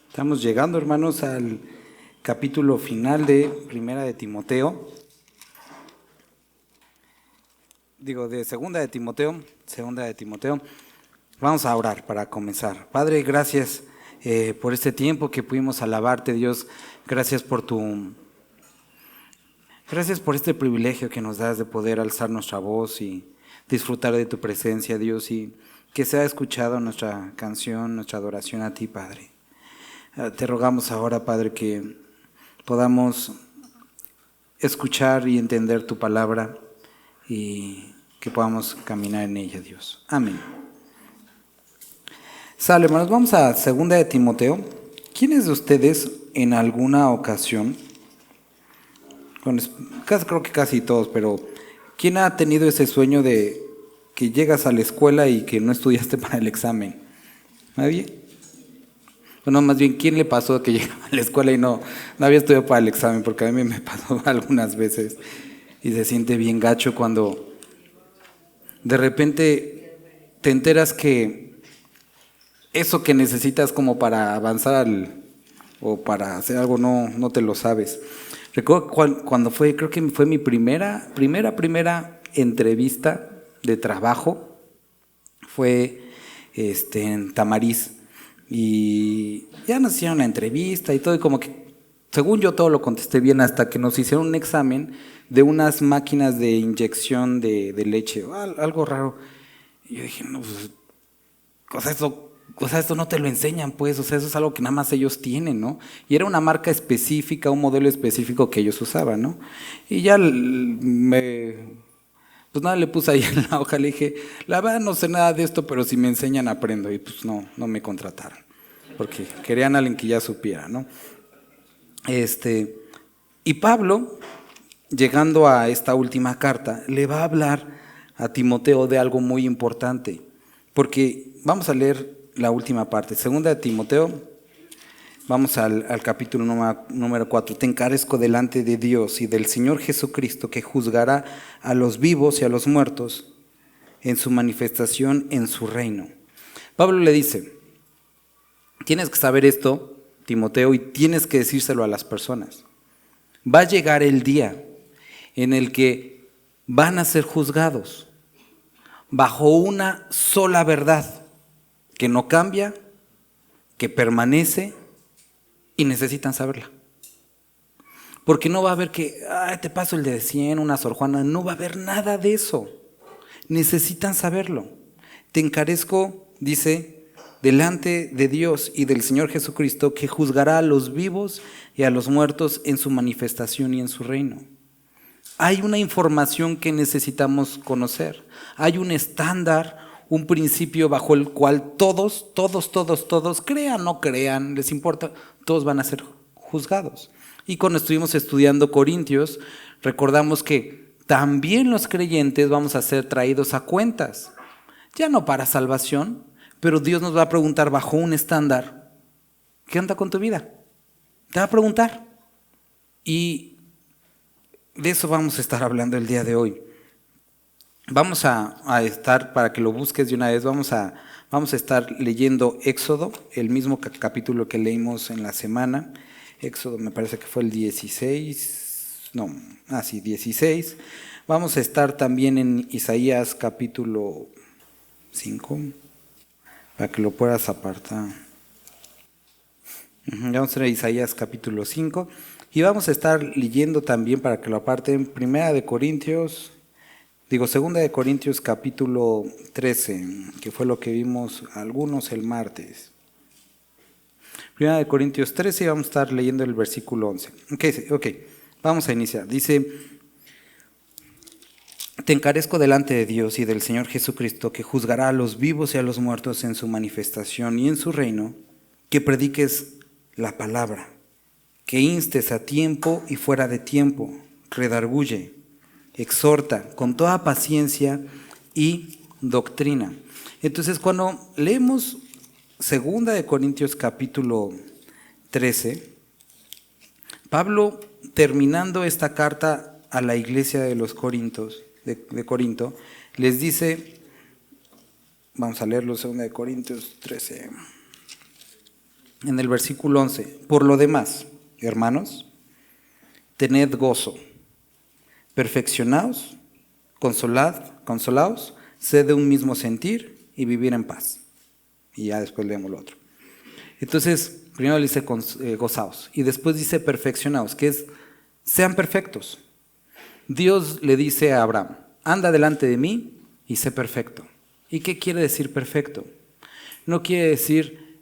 Estamos llegando, hermanos, al capítulo final de Primera de Timoteo. Segunda de Timoteo. Vamos a orar para comenzar. Padre, gracias por este tiempo que pudimos alabarte, Dios. Gracias por este privilegio que nos das de poder alzar nuestra voz y disfrutar de tu presencia, Dios, y que sea escuchada nuestra canción, nuestra adoración a ti, Padre. Te rogamos ahora, Padre, que podamos escuchar y entender tu palabra y que podamos caminar en ella, Dios. Amén. Sale, hermanos, vamos a Segunda de Timoteo. ¿Quiénes de ustedes en alguna ocasión, creo que casi todos, pero quién ha tenido ese sueño de que llegas a la escuela y que no estudiaste para el examen? ¿Nadie? Bueno, más bien, ¿quién le pasó que llegaba a la escuela y no había estudiado para el examen? Porque a mí me pasó algunas veces y se siente bien gacho cuando de repente te enteras que eso que necesitas como para avanzar o para hacer algo no te lo sabes. Recuerdo cuando creo que fue mi primera entrevista de trabajo, fue en Tamariz. Y ya nos hicieron la entrevista y todo, y como que, según yo, todo lo contesté bien hasta que nos hicieron un examen de unas máquinas de inyección de leche, algo raro. Y yo dije, no, pues, esto no te lo enseñan, pues, eso es algo que nada más ellos tienen, ¿no? Y era una marca específica, un modelo específico que ellos usaban, ¿no? Y ya pues nada, le puse ahí en la hoja, le dije, la verdad no sé nada de esto, pero si me enseñan aprendo. Y pues no me contrataron, porque querían a alguien que ya supiera, ¿no? Y Pablo, llegando a esta última carta, le va a hablar a Timoteo de algo muy importante, porque vamos a leer la última parte, Segunda de Timoteo. Vamos al capítulo número 4. Te encarezco delante de Dios y del Señor Jesucristo, que juzgará a los vivos y a los muertos en su manifestación en su reino. Pablo le dice, tienes que saber esto, Timoteo, y tienes que decírselo a las personas. Va a llegar el día en el que van a ser juzgados bajo una sola verdad, que no cambia, que permanece, y necesitan saberla. Porque no va a haber que, te paso el de 100, una Sor Juana, no va a haber nada de eso. Necesitan saberlo. Te encarezco, dice, delante de Dios y del Señor Jesucristo, que juzgará a los vivos y a los muertos en su manifestación y en su reino. Hay una información que necesitamos conocer. Hay un estándar, un principio bajo el cual todos, crean o no crean, les importa, todos van a ser juzgados. Y cuando estuvimos estudiando Corintios, recordamos que también los creyentes vamos a ser traídos a cuentas, ya no para salvación, pero Dios nos va a preguntar bajo un estándar, ¿qué onda con tu vida? Te va a preguntar. Y de eso vamos a estar hablando el día de hoy. Vamos a estar, para que lo busques de una vez, vamos a estar leyendo Éxodo, el mismo capítulo que leímos en la semana. Éxodo me parece que fue el 16. Vamos a estar también en Isaías capítulo 5, para que lo puedas apartar. Vamos a estar en Isaías capítulo 5 y vamos a estar leyendo también, para que lo aparten, Segunda de Corintios capítulo 13, que fue lo que vimos algunos el martes. Primera de Corintios 13 y vamos a estar leyendo el versículo 11. Ok, vamos a iniciar. Dice, te encarezco delante de Dios y del Señor Jesucristo, que juzgará a los vivos y a los muertos en su manifestación y en su reino, que prediques la palabra, que instes a tiempo y fuera de tiempo, redarguye, exhorta con toda paciencia y doctrina. Entonces, cuando leemos Segunda de Corintios capítulo 13, Pablo, terminando esta carta a la iglesia de los Corintos, de Corinto, les dice Vamos a leerlo, 2 Corintios 13. En el versículo 11. Por lo demás, hermanos, tened gozo, perfeccionaos, consolaos, sed de un mismo sentir y vivir en paz. Y ya después leemos lo otro. Entonces, primero le dice gozaos y después dice perfeccionaos, que es sean perfectos. Dios le dice a Abraham, anda delante de mí y sé perfecto. ¿Y qué quiere decir perfecto? No quiere decir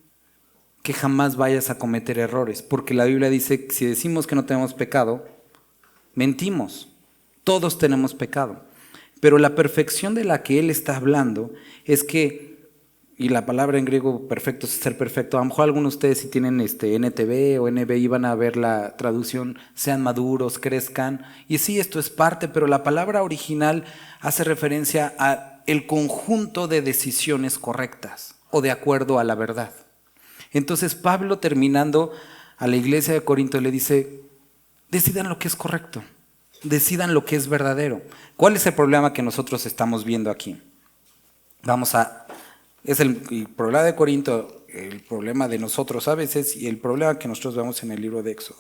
que jamás vayas a cometer errores, porque la Biblia dice que si decimos que no tenemos pecado, mentimos. Todos tenemos pecado. Pero la perfección de la que él está hablando es que, y la palabra en griego perfecto es ser perfecto, a lo mejor algunos de ustedes si tienen NTV o NBI van a ver la traducción, sean maduros, crezcan, y sí, esto es parte, pero la palabra original hace referencia a el conjunto de decisiones correctas o de acuerdo a la verdad. Entonces Pablo, terminando a la iglesia de Corinto, le dice, decidan lo que es correcto, decidan lo que es verdadero. ¿Cuál es el problema que nosotros estamos viendo aquí? Es el problema de Corinto, el problema de nosotros a veces y el problema que nosotros vemos en el libro de Éxodo.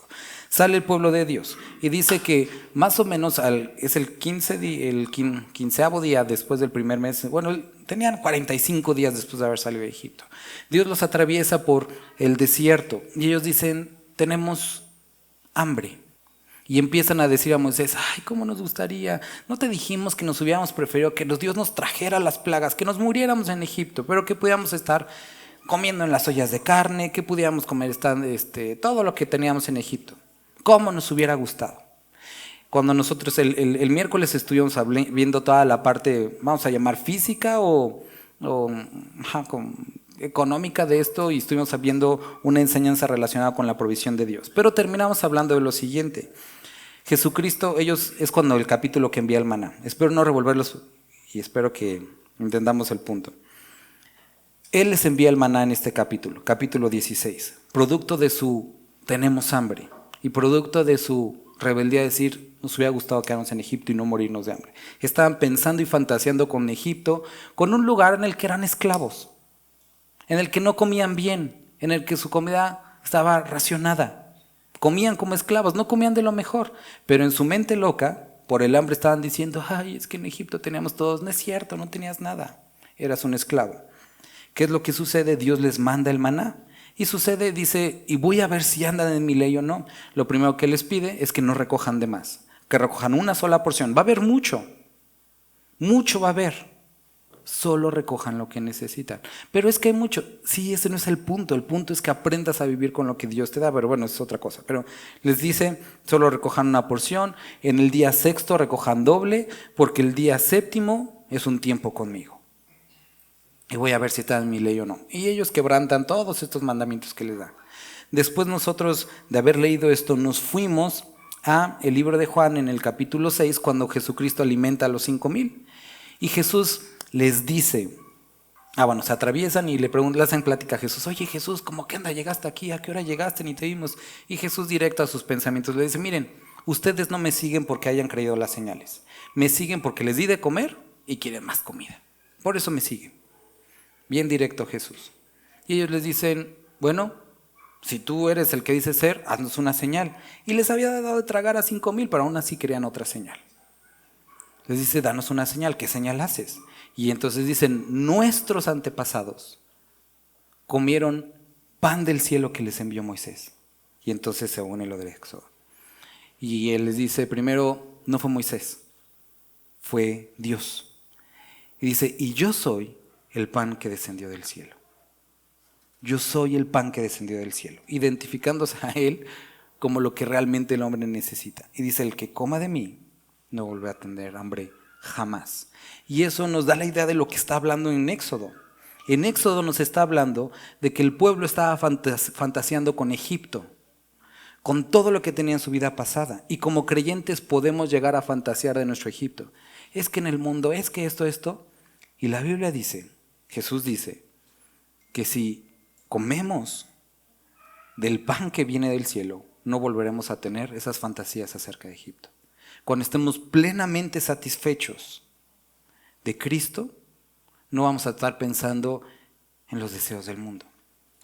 Sale el pueblo de Dios y dice que más o menos es el quinceavo día después del primer mes, bueno, tenían 45 días después de haber salido de Egipto. Dios los atraviesa por el desierto y ellos dicen, tenemos hambre. Y empiezan a decir a Moisés, ay, cómo nos gustaría, no te dijimos que nos hubiéramos preferido que Dios nos trajera las plagas, que nos muriéramos en Egipto, pero que pudiéramos estar comiendo en las ollas de carne, que pudiéramos comer todo lo que teníamos en Egipto. ¿Cómo nos hubiera gustado? Cuando nosotros el miércoles estuvimos viendo toda la parte, vamos a llamar física o económica de esto y estuvimos viendo una enseñanza relacionada con la provisión de Dios. Pero terminamos hablando de lo siguiente. Jesucristo, es cuando el capítulo que envía el maná. Espero no revolverlos y espero que entendamos el punto. Él les envía el maná en este capítulo 16, producto de su tenemos hambre y producto de su rebeldía, decir, nos hubiera gustado quedarnos en Egipto y no morirnos de hambre. Estaban pensando y fantaseando con Egipto, con un lugar en el que eran esclavos, en el que no comían bien, en el que su comida estaba racionada. Comían como esclavos, no comían de lo mejor, pero en su mente loca, por el hambre estaban diciendo, ay, es que en Egipto teníamos todos. No es cierto, no tenías nada, eras un esclavo. ¿Qué es lo que sucede? Dios les manda el maná y sucede, dice, y voy a ver si andan en mi ley o no. Lo primero que les pide es que no recojan de más, que recojan una sola porción. Va a haber mucho va a haber. Solo recojan lo que necesitan. Pero es que hay mucho. Sí, ese no es el punto. El punto es que aprendas a vivir con lo que Dios te da. Pero bueno, eso es otra cosa. Pero les dice, solo recojan una porción. En el día sexto recojan doble, porque el día séptimo es un tiempo conmigo. Y voy a ver si están en mi ley o no. Y ellos quebrantan todos estos mandamientos que les dan. Después nosotros, de haber leído esto, nos fuimos a el libro de Juan en el capítulo 6, cuando Jesucristo alimenta a los 5,000. Y Jesús les dice, se atraviesan y le hacen plática a Jesús. Oye Jesús, ¿cómo que anda? ¿Llegaste aquí? ¿A qué hora llegaste? Ni te vimos. Y Jesús, directo a sus pensamientos, le dice, miren, ustedes no me siguen porque hayan creído las señales. Me siguen porque les di de comer y quieren más comida. Por eso me siguen. Bien directo Jesús. Y ellos les dicen, bueno, si tú eres el que dices ser, haznos una señal. Y les había dado de tragar a 5,000, pero aún así querían otra señal. Les dice, danos una señal. ¿Qué señal haces? Y entonces dicen, nuestros antepasados comieron pan del cielo que les envió Moisés. Y entonces se une lo del Éxodo. Y él les dice, primero, no fue Moisés, fue Dios. Y dice, y yo soy el pan que descendió del cielo. Yo soy el pan que descendió del cielo. Identificándose a él como lo que realmente el hombre necesita. Y dice, el que coma de mí no volverá a tener hambre jamás. Y eso nos da la idea de lo que está hablando en Éxodo. En Éxodo nos está hablando de que el pueblo estaba fantaseando con Egipto, con todo lo que tenía en su vida pasada. Y como creyentes podemos llegar a fantasear de nuestro Egipto. Es que en el mundo, es que esto. Y la Biblia dice, Jesús dice, que si comemos del pan que viene del cielo, no volveremos a tener esas fantasías acerca de Egipto. Cuando estemos plenamente satisfechos de Cristo, no vamos a estar pensando en los deseos del mundo.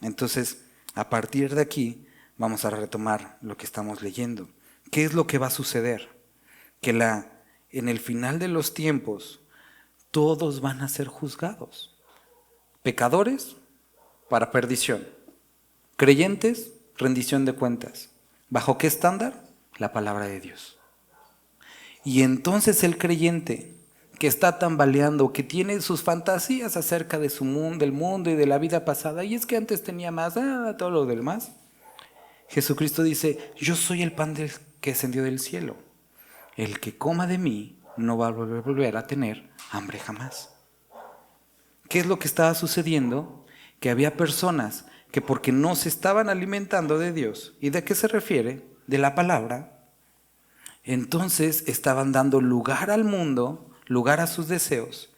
Entonces, a partir de aquí, vamos a retomar lo que estamos leyendo. ¿Qué es lo que va a suceder? Que en el final de los tiempos, todos van a ser juzgados. Pecadores, para perdición. Creyentes, rendición de cuentas. ¿Bajo qué estándar? La palabra de Dios. Y entonces el creyente que está tambaleando, que tiene sus fantasías acerca de su mundo, del mundo y de la vida pasada, y es que antes tenía más, todo lo demás. Jesucristo dice, yo soy el pan que descendió del cielo. El que coma de mí no va a volver a tener hambre jamás. ¿Qué es lo que estaba sucediendo? Que había personas que porque no se estaban alimentando de Dios, ¿y de qué se refiere? De la palabra. Entonces estaban dando lugar al mundo, lugar a sus deseos,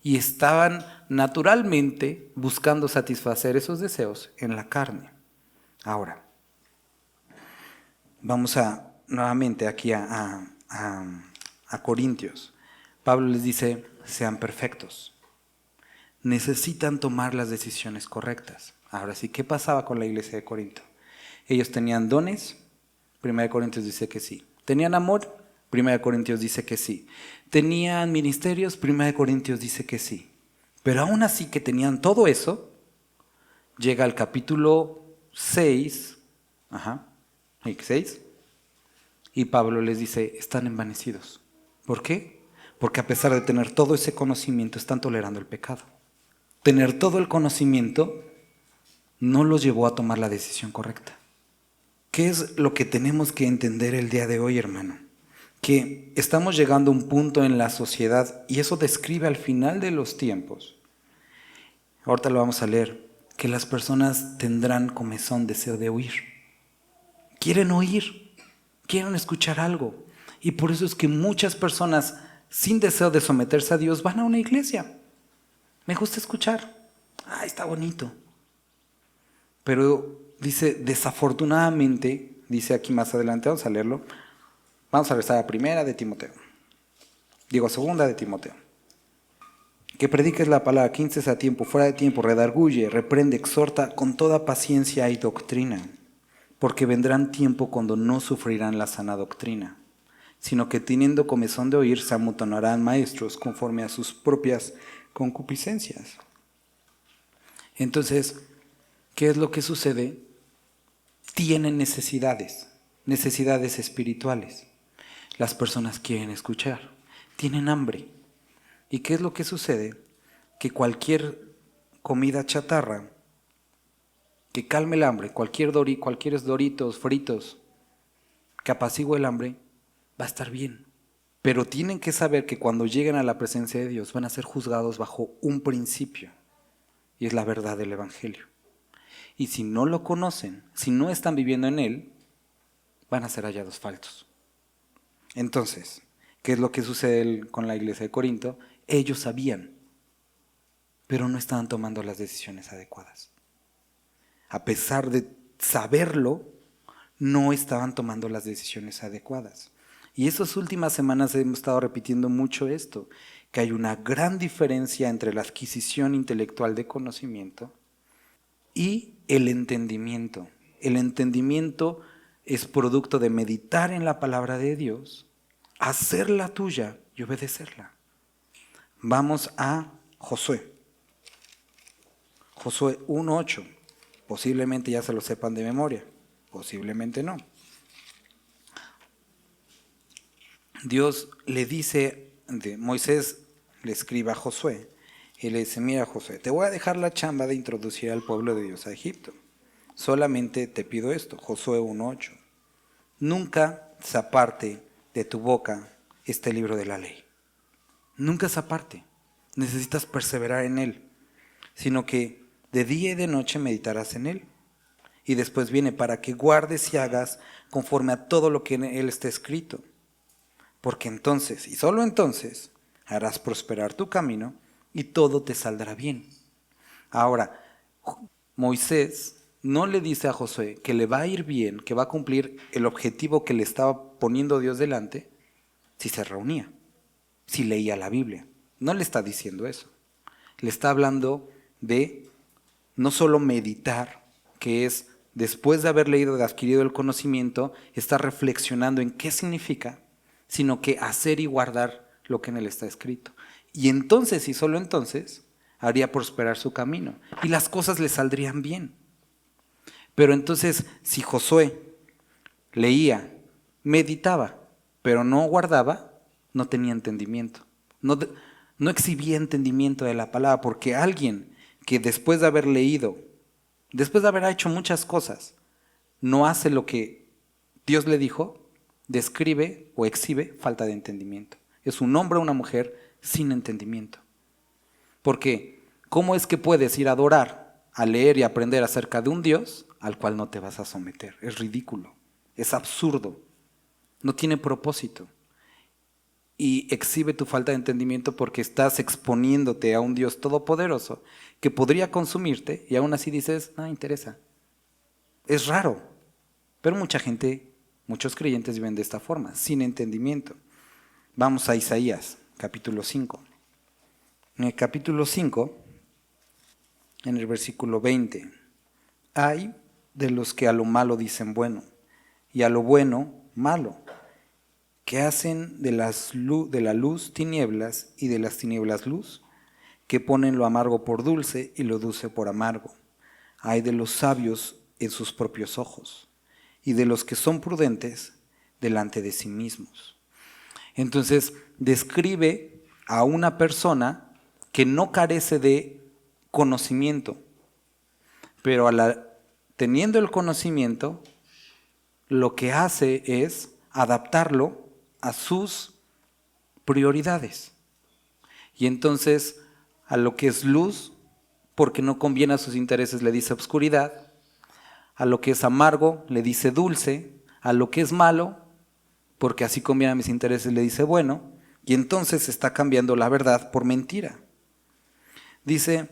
y estaban naturalmente buscando satisfacer esos deseos en la carne. Ahora, vamos nuevamente aquí a Corintios. Pablo les dice, sean perfectos. Necesitan tomar las decisiones correctas. Ahora sí, ¿qué pasaba con la iglesia de Corinto? Ellos tenían dones, 1 Corintios dice que sí. ¿Tenían amor? 1 Corintios dice que sí. ¿Tenían ministerios? 1 Corintios dice que sí. Pero aún así que tenían todo eso, llega al capítulo 6, 6, y Pablo les dice, están envanecidos. ¿Por qué? Porque a pesar de tener todo ese conocimiento, están tolerando el pecado. Tener todo el conocimiento no los llevó a tomar la decisión correcta. ¿Qué es lo que tenemos que entender el día de hoy, hermano? Que estamos llegando a un punto en la sociedad, y eso describe al final de los tiempos. Ahorita lo vamos a leer, que las personas tendrán comezón, deseo de huir. Quieren oír, quieren escuchar algo. Y por eso es que muchas personas sin deseo de someterse a Dios van a una iglesia. Me gusta escuchar. Está bonito. Pero dice, desafortunadamente, dice aquí más adelante, vamos a leerlo. Vamos a regresar a primera de Timoteo. Segunda de Timoteo. Que prediques la palabra, que instes a tiempo, fuera de tiempo, redarguye, reprende, exhorta con toda paciencia y doctrina. Porque vendrán tiempo cuando no sufrirán la sana doctrina, sino que teniendo comezón de oír, se amontonarán maestros conforme a sus propias concupiscencias. Entonces, ¿qué es lo que sucede? Tienen necesidades espirituales. Las personas quieren escuchar, tienen hambre. ¿Y qué es lo que sucede? Que cualquier comida chatarra que calme el hambre, cualquier doritos fritos que apacigüe el hambre, va a estar bien. Pero tienen que saber que cuando lleguen a la presencia de Dios van a ser juzgados bajo un principio, y es la verdad del Evangelio. Y si no lo conocen, si no están viviendo en él, van a ser hallados falsos. Entonces, ¿qué es lo que sucede con la iglesia de Corinto? Ellos sabían, pero no estaban tomando las decisiones adecuadas. A pesar de saberlo, no estaban tomando las decisiones adecuadas. Y estas últimas semanas hemos estado repitiendo mucho esto, que hay una gran diferencia entre la adquisición intelectual de conocimiento y el entendimiento. El entendimiento es producto de meditar en la palabra de Dios, hacerla tuya y obedecerla. Vamos a Josué. Josué 1:8. Posiblemente ya se lo sepan de memoria, posiblemente no. Dios le dice, Moisés le escribe a Josué, y le dice, mira Josué, te voy a dejar la chamba de introducir al pueblo de Dios a Egipto. Solamente te pido esto, Josué 1:8. Nunca se aparte de tu boca este libro de la ley. Nunca se aparte. Necesitas perseverar en él, sino que de día y de noche meditarás en él. Y después viene para que guardes y hagas conforme a todo lo que en él está escrito. Porque entonces, y solo entonces, harás prosperar tu camino y todo te saldrá bien. Ahora, Moisés no le dice a Josué que le va a ir bien, que va a cumplir el objetivo que le estaba poniendo Dios delante si se reunía, si leía la Biblia. No le está diciendo eso. Le está hablando de no solo meditar, que es después de haber leído, de adquirido el conocimiento, estar reflexionando en qué significa, sino que hacer y guardar lo que en él está escrito. Y entonces, y solo entonces, haría prosperar su camino y las cosas le saldrían bien. Pero entonces, si Josué leía, meditaba, pero no guardaba, no tenía entendimiento. No exhibía entendimiento de la palabra, porque alguien que después de haber leído, después de haber hecho muchas cosas, no hace lo que Dios le dijo, describe o exhibe falta de entendimiento. Es un hombre o una mujer sin entendimiento. Porque, ¿cómo es que puedes ir a adorar, a leer y aprender acerca de un Dios al cual no te vas a someter? Es ridículo, es absurdo, no tiene propósito. Y exhibe tu falta de entendimiento porque estás exponiéndote a un Dios todopoderoso que podría consumirte y aún así dices, no interesa. Es raro, pero mucha gente, muchos creyentes viven de esta forma, sin entendimiento. Vamos a Isaías, capítulo 5. En el capítulo 5, en el versículo 20, hay de los que a lo malo dicen bueno y a lo bueno malo, que hacen de la luz tinieblas y de las tinieblas luz, que ponen lo amargo por dulce y lo dulce por amargo. Hay de los sabios en sus propios ojos y de los que son prudentes delante de sí mismos. Entonces, describe a una persona que no carece de conocimiento, pero teniendo el conocimiento, lo que hace es adaptarlo a sus prioridades. Y entonces, a lo que es luz, porque no conviene a sus intereses, le dice obscuridad. A lo que es amargo, le dice dulce. A lo que es malo, porque así conviene a mis intereses, le dice bueno. Y entonces está cambiando la verdad por mentira. Dice,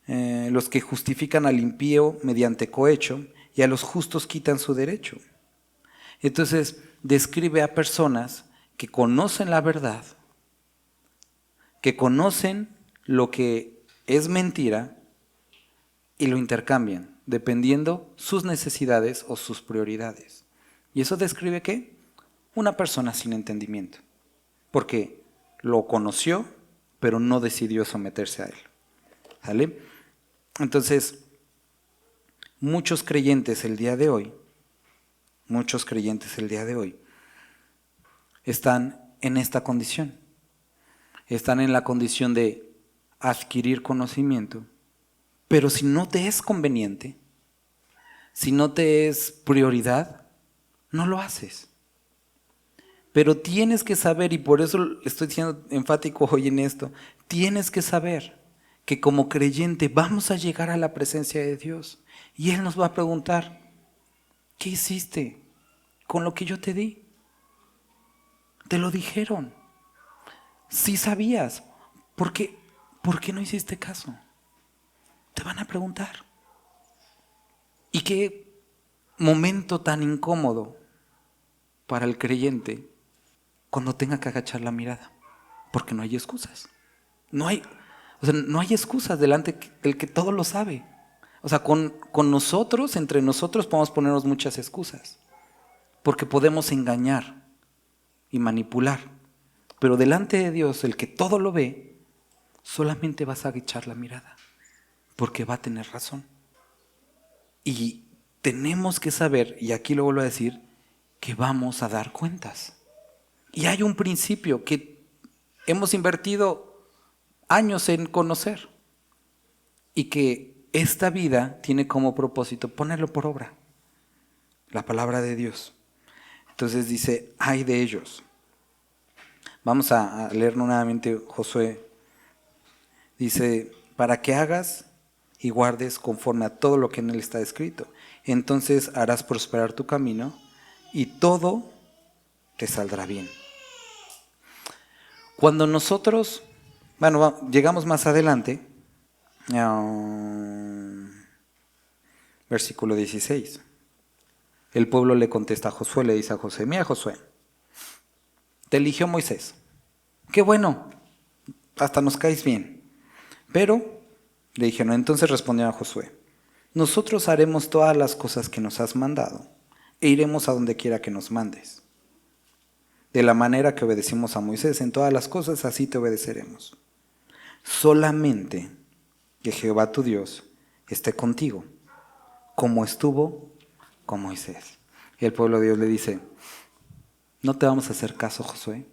los que justifican al impío mediante cohecho y a los justos quitan su derecho. Entonces, describe a personas que conocen la verdad, que conocen lo que es mentira y lo intercambian, dependiendo sus necesidades o sus prioridades. ¿Y eso describe qué? Una persona sin entendimiento, porque lo conoció, pero no decidió someterse a él. ¿Sale? Entonces, muchos creyentes el día de hoy están en esta condición. Están en la condición de adquirir conocimiento, pero si no te es conveniente, si no te es prioridad, no lo haces. Pero tienes que saber, y por eso estoy siendo enfático hoy en esto, tienes que saber que como creyente vamos a llegar a la presencia de Dios y Él nos va a preguntar, ¿qué hiciste con lo que yo te di? Te lo dijeron. Sí sabías. ¿Por qué no hiciste caso? Te van a preguntar. Y qué momento tan incómodo para el creyente cuando tenga que agachar la mirada. Porque no hay excusas. No hay excusas delante del que todo lo sabe. O sea, con nosotros, entre nosotros podemos ponernos muchas excusas. Porque podemos engañar y manipular. Pero delante de Dios, el que todo lo ve, solamente vas a agachar la mirada. Porque va a tener razón. Y tenemos que saber, y aquí lo vuelvo a decir, que vamos a dar cuentas. Y hay un principio que hemos invertido años en conocer. Y que esta vida tiene como propósito ponerlo por obra. La palabra de Dios. Entonces dice, ay de ellos. Vamos a leer nuevamente Josué. Dice, para que hagas y guardes conforme a todo lo que en él está escrito. Entonces harás prosperar tu camino y todo te saldrá bien. Cuando nosotros, llegamos más adelante, versículo 16. El pueblo le contesta a Josué, le dice a Josué, mira Josué, te eligió Moisés. Qué bueno, hasta nos caes bien. Pero le dijeron, entonces respondió a Josué, nosotros haremos todas las cosas que nos has mandado e iremos a donde quiera que nos mandes. De la manera que obedecimos a Moisés en todas las cosas, así te obedeceremos. Solamente que Jehová tu Dios esté contigo, como estuvo con Moisés. Y el pueblo de Dios le dice, no te vamos a hacer caso, Josué,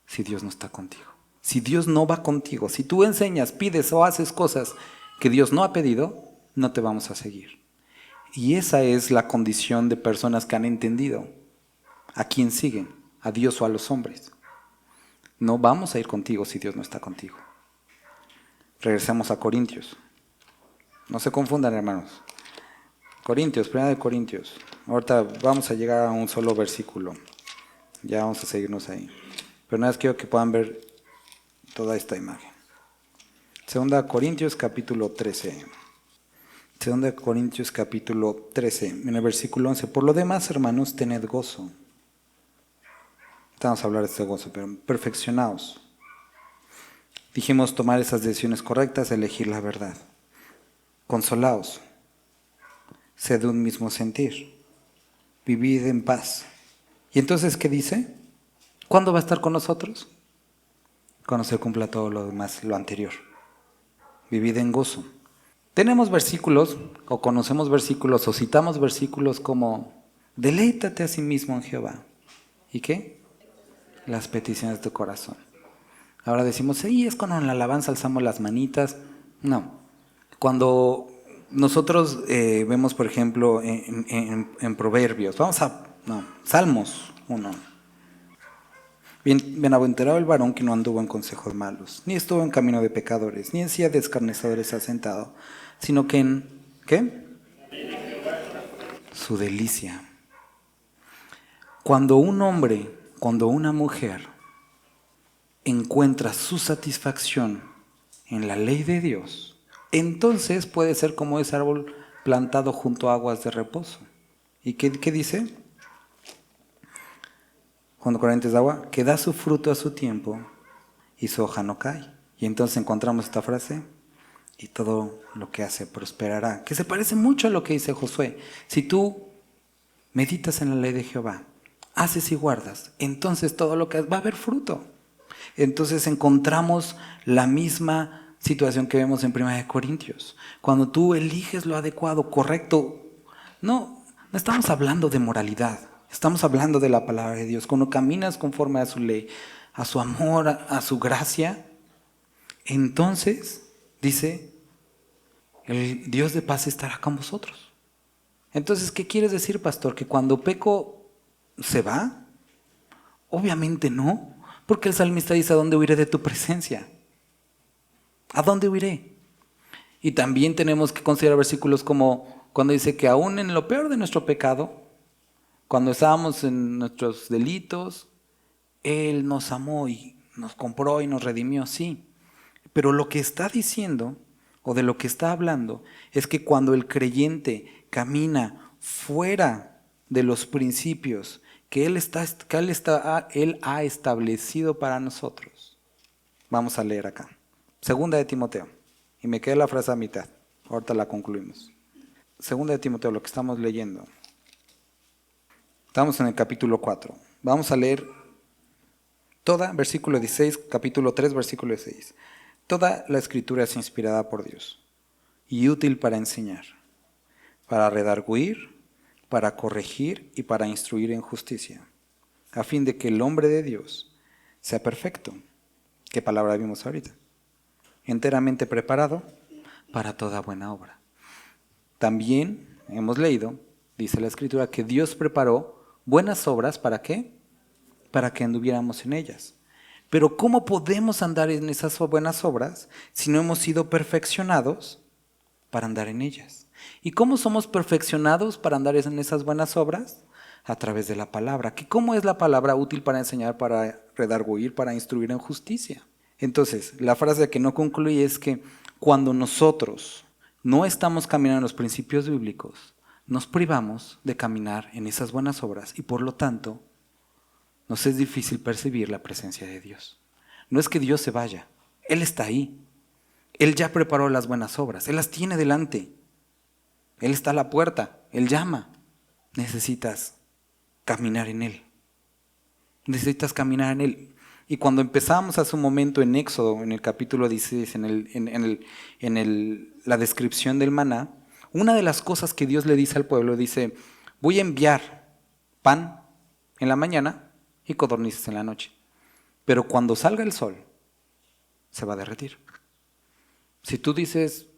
si Dios no está contigo. Si Dios no va contigo, si tú enseñas, pides o haces cosas que Dios no ha pedido, no te vamos a seguir. Y esa es la condición de personas que han entendido a quién siguen, a Dios o a los hombres. No vamos a ir contigo si Dios no está contigo. Regresemos a Corintios. No se confundan, hermanos. Corintios, 1 Corintios. Ahorita vamos a llegar a un solo versículo. Ya vamos a seguirnos ahí. Pero nada más quiero que puedan ver toda esta imagen. 2 Corintios capítulo 13. 2 Corintios capítulo 13, en el versículo 11. Por lo demás, hermanos, tened gozo. Vamos a hablar de este gozo, pero perfeccionaos. Dijimos tomar esas decisiones correctas, elegir la verdad. Consolaos. Sed de un mismo sentir. Vivid en paz. ¿Y entonces qué dice? ¿Cuándo va a estar con nosotros? Cuando se cumpla todo lo demás, lo anterior. Vivid en gozo. Tenemos versículos, o conocemos versículos, o citamos versículos como, deleítate a sí mismo en Jehová. ¿Y qué? Las peticiones de tu corazón. Ahora decimos, sí, es cuando en la alabanza alzamos las manitas. No. Cuando nosotros vemos, por ejemplo, en Proverbios, Salmos 1. Bienaventurado el varón que no anduvo en consejos malos, ni estuvo en camino de pecadores, ni en silla de escarnecedores ha sentado, sino que en, ¿qué? Su delicia. Cuando un hombre, cuando una mujer encuentra su satisfacción en la ley de Dios, entonces puede ser como ese árbol plantado junto a aguas de reposo. ¿Y qué dice? Cuando corrientes de agua, que da su fruto a su tiempo y su hoja no cae. Y entonces encontramos esta frase, y todo lo que hace prosperará, que se parece mucho a lo que dice Josué. Si tú meditas en la ley de Jehová, haces y guardas, entonces todo lo que haces va a haber fruto. Entonces encontramos la misma situación que vemos en 1 Corintios. Cuando tú eliges lo adecuado, correcto, no estamos hablando de moralidad. Estamos hablando de la palabra de Dios. Cuando caminas conforme a su ley, a su amor, a su gracia, entonces, dice, el Dios de paz estará con vosotros. Entonces, ¿qué quieres decir, pastor? ¿Que cuando peco se va? Obviamente no, porque el salmista dice, ¿a dónde huiré de tu presencia? ¿A dónde huiré? Y también tenemos que considerar versículos como cuando dice que aún en lo peor de nuestro pecado, cuando estábamos en nuestros delitos, Él nos amó y nos compró y nos redimió, sí. Pero lo que está diciendo, o de lo que está hablando, es que cuando el creyente camina fuera de los principios que Él ha establecido para nosotros. Vamos a leer acá. 2 de Timoteo. Y me queda la frase a mitad. Ahorita la concluimos. 2 de Timoteo, lo que estamos leyendo. Estamos en el capítulo 4. Vamos a leer versículo 16, capítulo 3, versículo 16. Toda la escritura es inspirada por Dios y útil para enseñar, para redarguir, para corregir y para instruir en justicia, a fin de que el hombre de Dios sea perfecto. ¿Qué palabra vimos ahorita? Enteramente preparado para toda buena obra. También hemos leído, dice la escritura, que Dios preparó buenas obras, ¿para qué? Para que anduviéramos en ellas. Pero ¿cómo podemos andar en esas buenas obras si no hemos sido perfeccionados para andar en ellas? ¿Y cómo somos perfeccionados para andar en esas buenas obras? A través de la palabra. ¿Cómo es la palabra útil para enseñar, para redarguir, para instruir en justicia? Entonces, la frase que no concluye es que cuando nosotros no estamos caminando en los principios bíblicos, nos privamos de caminar en esas buenas obras y por lo tanto nos es difícil percibir la presencia de Dios. No es que Dios se vaya, Él está ahí, Él ya preparó las buenas obras, Él las tiene delante. Él está a la puerta, Él llama. Necesitas caminar en Él. Necesitas caminar en Él. Y cuando empezamos hace un momento en Éxodo, en el capítulo 16, la descripción del maná, una de las cosas que Dios le dice al pueblo, dice, voy a enviar pan en la mañana y codornices en la noche. Pero cuando salga el sol, se va a derretir. Si tú dices,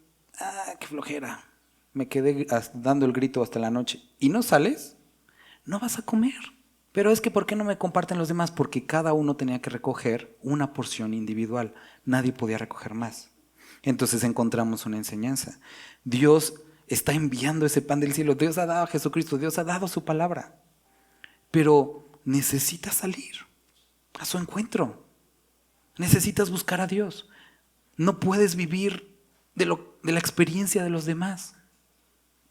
qué flojera, me quedé dando el grito hasta la noche, y no sales, no vas a comer. Pero es que ¿por qué no me comparten los demás? Porque cada uno tenía que recoger una porción individual. Nadie podía recoger más. Entonces encontramos una enseñanza. Dios está enviando ese pan del cielo. Dios ha dado a Jesucristo. Dios ha dado su palabra. Pero necesitas salir a su encuentro. Necesitas buscar a Dios. No puedes vivir de la experiencia de los demás.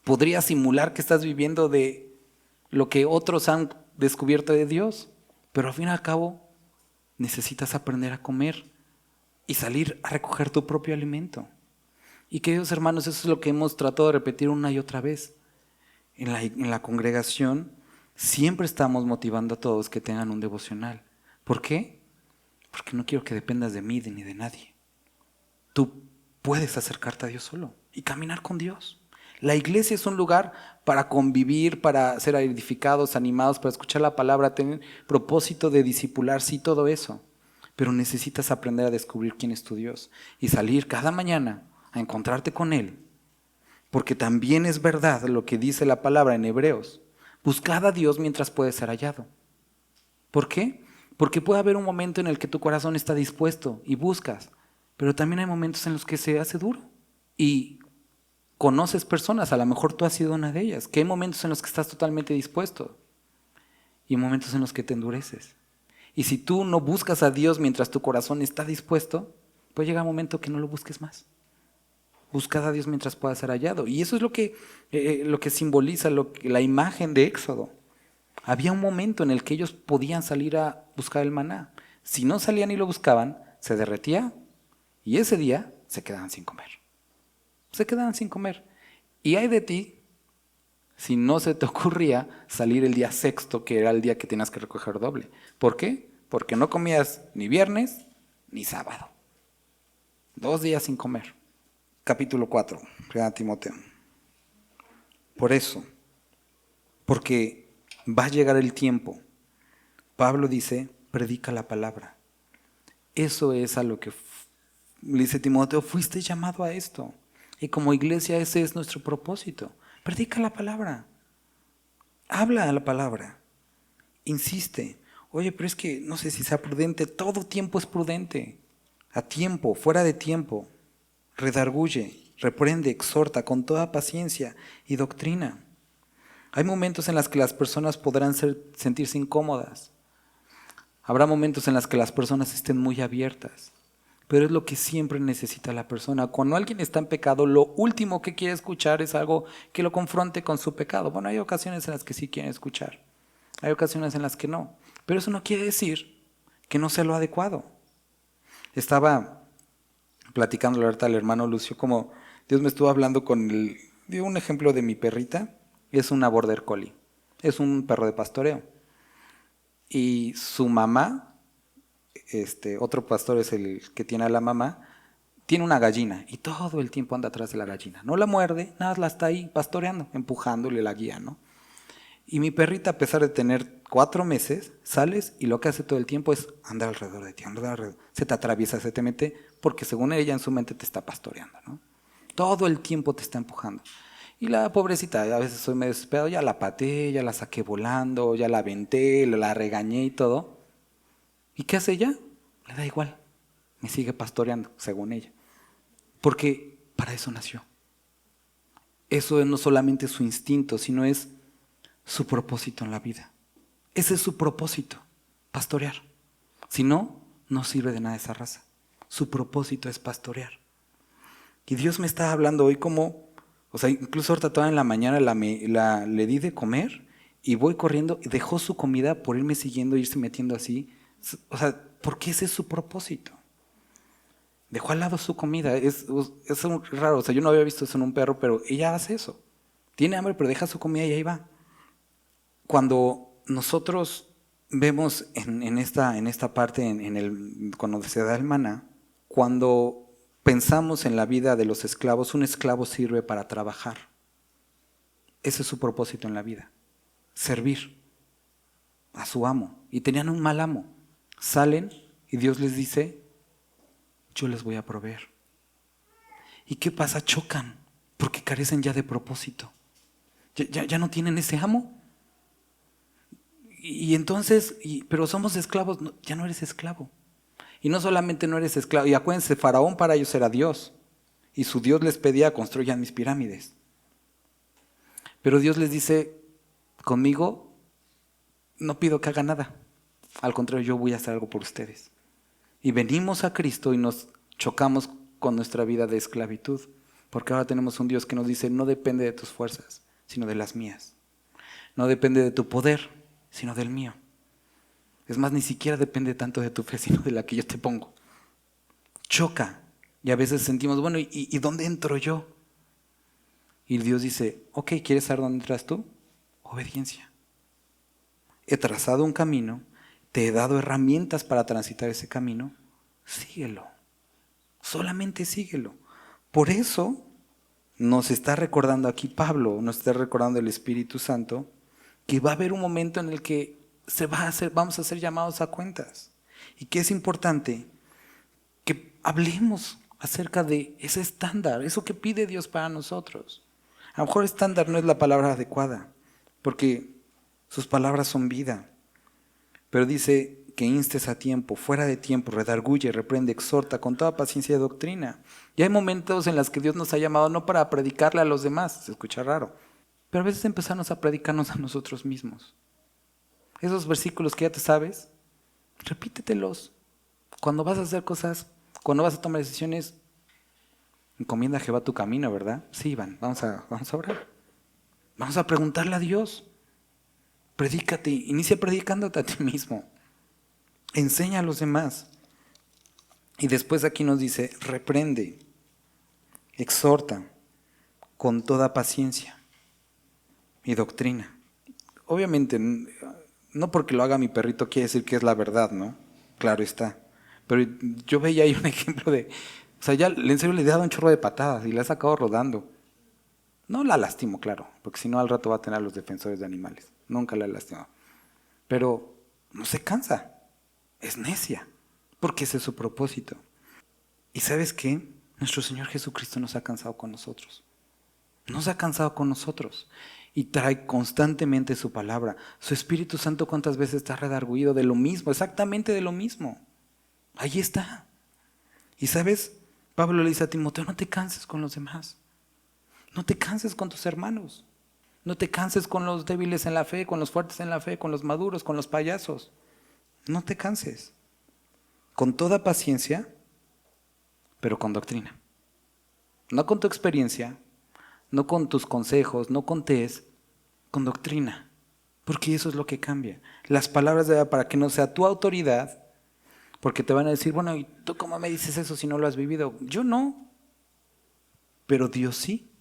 Podrías simular que estás viviendo de lo que otros han descubierto de Dios, pero al fin y al cabo necesitas aprender a comer y salir a recoger tu propio alimento. Y queridos hermanos, eso es lo que hemos tratado de repetir una y otra vez. En la congregación siempre estamos motivando a todos que tengan un devocional. ¿Por qué? Porque no quiero que dependas de mí ni de nadie. Tú puedes acercarte a Dios solo y caminar con Dios. La iglesia es un lugar para convivir, para ser edificados, animados, para escuchar la palabra, tener propósito de discipular, sí, todo eso. Pero necesitas aprender a descubrir quién es tu Dios y salir cada mañana a encontrarte con Él. Porque también es verdad lo que dice la palabra en Hebreos. Buscad a Dios mientras puede ser hallado. ¿Por qué? Porque puede haber un momento en el que tu corazón está dispuesto y buscas, pero también hay momentos en los que se hace duro. Y conoces personas, a lo mejor tú has sido una de ellas, que hay momentos en los que estás totalmente dispuesto y momentos en los que te endureces. Y si tú no buscas a Dios mientras tu corazón está dispuesto, puede llegar un momento que no lo busques más. Buscad a Dios mientras pueda ser hallado. Y eso es lo que simboliza la imagen de Éxodo. Había un momento en el que ellos podían salir a buscar el maná. Si no salían y lo buscaban, se derretía y ese día se quedaban sin comer. Se quedaban sin comer. Y hay de ti si no se te ocurría salir el día sexto, que era el día que tenías que recoger doble. ¿Por qué? Porque no comías ni viernes ni sábado. 2 días sin comer. Capítulo 4, 1 Timoteo. Por eso, porque va a llegar el tiempo. Pablo dice, predica la palabra. Eso es a lo que le dice Timoteo, fuiste llamado a esto. Y como iglesia ese es nuestro propósito. Predica la palabra. Habla a la palabra. Insiste. Oye, pero es que no sé si sea prudente. Todo tiempo es prudente. A tiempo, fuera de tiempo. Redarguye, reprende, exhorta con toda paciencia y doctrina. Hay momentos en los que las personas podrán sentirse incómodas. Habrá momentos en los que las personas estén muy abiertas. Pero es lo que siempre necesita la persona. Cuando alguien está en pecado, lo último que quiere escuchar es algo que lo confronte con su pecado. Bueno, hay ocasiones en las que sí quieren escuchar. Hay ocasiones en las que no. Pero eso no quiere decir que no sea lo adecuado. Estaba platicando ahorita al hermano Lucio como Dios me estuvo hablando dio un ejemplo de mi perrita. Es una border collie. Es un perro de pastoreo. Y su mamá, otro pastor es el que tiene a la mamá, tiene una gallina y todo el tiempo anda atrás de la gallina. No la muerde, nada, la está ahí pastoreando, empujándole la guía, ¿no? Y mi perrita, a pesar de tener 4 meses, sales y lo que hace todo el tiempo es andar alrededor de ti, andar alrededor. Se te atraviesa, se te mete, porque según ella en su mente te está pastoreando, ¿no? Todo el tiempo te está empujando. Y la pobrecita, a veces soy medio desesperado, ya la pateé, ya la saqué volando, ya la aventé, la regañé y todo. ¿Y qué hace ella? Le da igual, me sigue pastoreando, según ella. Porque para eso nació. Eso no solamente es su instinto, sino es su propósito en la vida. Ese es su propósito, pastorear. Si no, no sirve de nada esa raza. Su propósito es pastorear. Y Dios me está hablando hoy como, incluso ahorita toda en la mañana le di de comer y voy corriendo y dejó su comida por irme siguiendo, irse metiendo así. Porque ese es su propósito. Dejó al lado su comida. Es raro, o sea, yo no había visto eso en un perro, pero ella hace eso. Tiene hambre, pero deja su comida y ahí va. Cuando nosotros vemos en esta parte, cuando se da el maná, cuando pensamos en la vida de los esclavos, un esclavo sirve para trabajar. Ese es su propósito en la vida, servir a su amo. Y tenían un mal amo. Salen y Dios les dice, yo les voy a proveer. ¿Y qué pasa? Chocan, porque carecen ya de propósito. Ya no tienen ese amo. Y entonces, pero somos esclavos. No, ya no eres esclavo. Y no solamente no eres esclavo, y acuérdense, Faraón para ellos era Dios. Y su Dios les pedía, construyan mis pirámides. Pero Dios les dice, conmigo no pido que haga nada. Al contrario, yo voy a hacer algo por ustedes. Y venimos a Cristo y nos chocamos con nuestra vida de esclavitud. Porque ahora tenemos un Dios que nos dice, no depende de tus fuerzas, sino de las mías. No depende de tu poder, sino del mío. Es más, ni siquiera depende tanto de tu fe, sino de la que yo te pongo. Choca. Y a veces sentimos, bueno, ¿y dónde entro yo? Y Dios dice, ok, ¿quieres saber dónde entras tú? Obediencia. He trazado un camino, te he dado herramientas para transitar ese camino, síguelo. Solamente síguelo. Por eso nos está recordando aquí Pablo, nos está recordando el Espíritu Santo, que va a haber un momento en el que vamos a ser llamados a cuentas. Y que es importante que hablemos acerca de ese estándar, eso que pide Dios para nosotros. A lo mejor estándar no es la palabra adecuada, porque sus palabras son vida. Pero dice que instes a tiempo, fuera de tiempo, redarguye, reprende, exhorta con toda paciencia y doctrina. Y hay momentos en los que Dios nos ha llamado no para predicarle a los demás, se escucha raro, pero a veces empezamos a predicarnos a nosotros mismos. Esos versículos que ya te sabes, repítetelos. Cuando vas a hacer cosas, cuando vas a tomar decisiones, encomienda a Jehová tu camino, ¿verdad? Sí, Iván, vamos a orar. Vamos a preguntarle a Dios. Predícate, inicia predicándote a ti mismo. Enseña a los demás. Y después aquí nos dice, reprende, exhorta con toda paciencia y doctrina. Obviamente, no porque lo haga mi perrito quiere decir que es la verdad, ¿no? Claro está. Pero yo veía ahí un ejemplo de, o sea, ya en serio le he dado un chorro de patadas y la he sacado rodando. No la lastimo, claro, porque si no al rato va a tener a los defensores de animales. Nunca la he lastimado. Pero no se cansa, es necia, porque ese es su propósito. ¿Y sabes qué? Nuestro Señor Jesucristo nos ha cansado con nosotros. Nos ha cansado con nosotros. Y trae constantemente su palabra. Su Espíritu Santo, ¿cuántas veces está redarguido de lo mismo? Exactamente de lo mismo. Ahí está. Y sabes, Pablo le dice a Timoteo, no te canses con los demás. No te canses con tus hermanos. No te canses con los débiles en la fe, con los fuertes en la fe, con los maduros, con los payasos. No te canses. Con toda paciencia, pero con doctrina. No con tu experiencia, no con tus consejos, no con test, con doctrina. Porque eso es lo que cambia. Las palabras de para que no sea tu autoridad, porque te van a decir, bueno, ¿y tú cómo me dices eso si no lo has vivido? Yo no, pero Dios sí.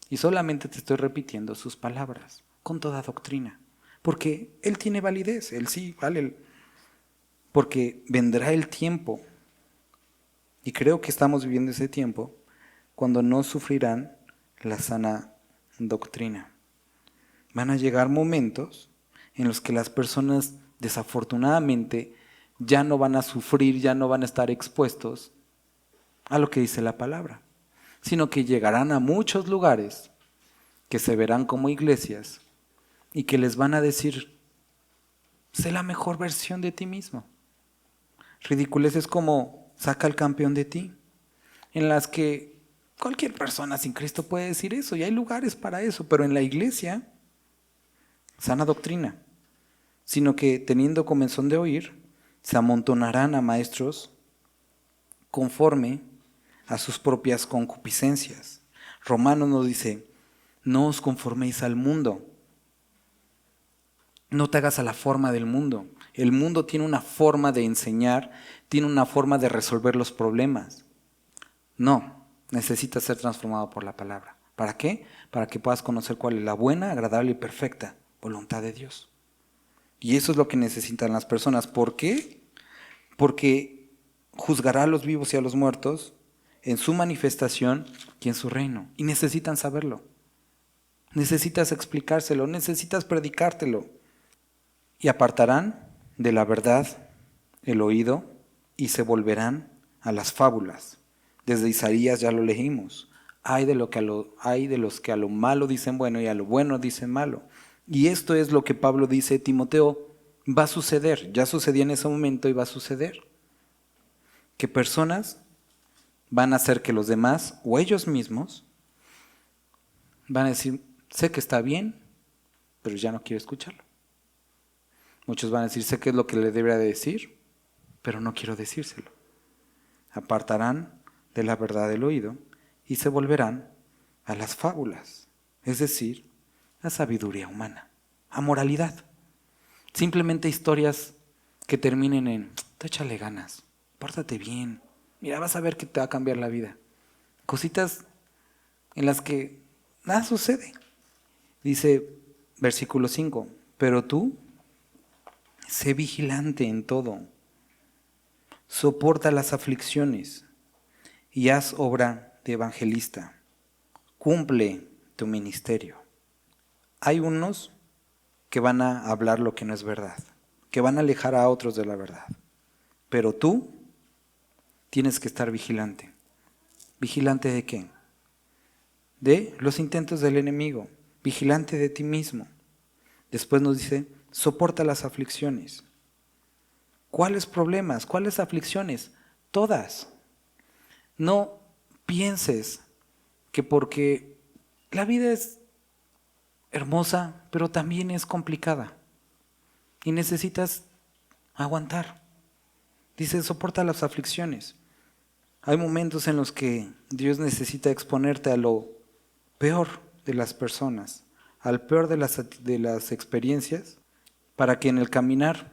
Y solamente te estoy repitiendo sus palabras, con toda doctrina. Porque Él tiene validez, Él sí, vale. Porque vendrá el tiempo, y creo que estamos viviendo ese tiempo, cuando no sufrirán la sana doctrina. Van a llegar momentos en los que las personas desafortunadamente ya no van a sufrir, ya no van a estar expuestos a lo que dice la palabra, sino que llegarán a muchos lugares que se verán como iglesias y que les van a decir, sé la mejor versión de ti mismo. Ridiculeces como, saca al campeón de ti, en las que cualquier persona sin Cristo puede decir eso, y hay lugares para eso, pero en la iglesia, sana doctrina, sino que teniendo comezón de oír, se amontonarán a maestros conforme a sus propias concupiscencias. Romanos nos dice, no os conforméis al mundo, no te hagas a la forma del mundo. El mundo tiene una forma de enseñar, tiene una forma de resolver los problemas. No, necesitas ser transformado por la palabra. ¿Para qué? Para que puedas conocer cuál es la buena, agradable y perfecta voluntad de Dios. Y eso es lo que necesitan las personas. ¿Por qué? Porque juzgará a los vivos y a los muertos en su manifestación y en su reino. Y necesitan saberlo. Necesitas explicárselo, necesitas predicártelo. Y apartarán de la verdad el oído y se volverán a las fábulas. Desde Isaías ya lo leímos. Hay de los que a lo malo dicen bueno y a lo bueno dicen malo. Y esto es lo que Pablo dice, Timoteo, va a suceder. Ya sucedía en ese momento y va a suceder. Que personas van a hacer que los demás o ellos mismos van a decir, sé que está bien, pero ya no quiero escucharlo. Muchos van a decir, sé qué es lo que le debería de decir, pero no quiero decírselo. Apartarán de la verdad el oído y se volverán a las fábulas, es decir, a sabiduría humana, a moralidad. Simplemente historias que terminen en, tú échale ganas, pórtate bien, mira, vas a ver que te va a cambiar la vida. Cositas en las que nada sucede. Dice versículo 5, pero tú sé vigilante en todo, soporta las aflicciones y haz obra de evangelista. Cumple tu ministerio. Hay unos que van a hablar lo que no es verdad, que van a alejar a otros de la verdad. Pero tú tienes que estar vigilante. ¿Vigilante de qué? De los intentos del enemigo. Vigilante de ti mismo. Después nos dice, soporta las aflicciones. ¿Cuáles problemas? ¿Cuáles aflicciones? Todas. No pienses que porque la vida es hermosa, pero también es complicada. Y necesitas aguantar. Dice, soporta las aflicciones. Hay momentos en los que Dios necesita exponerte a lo peor de las personas, al peor de las experiencias, para que en el caminar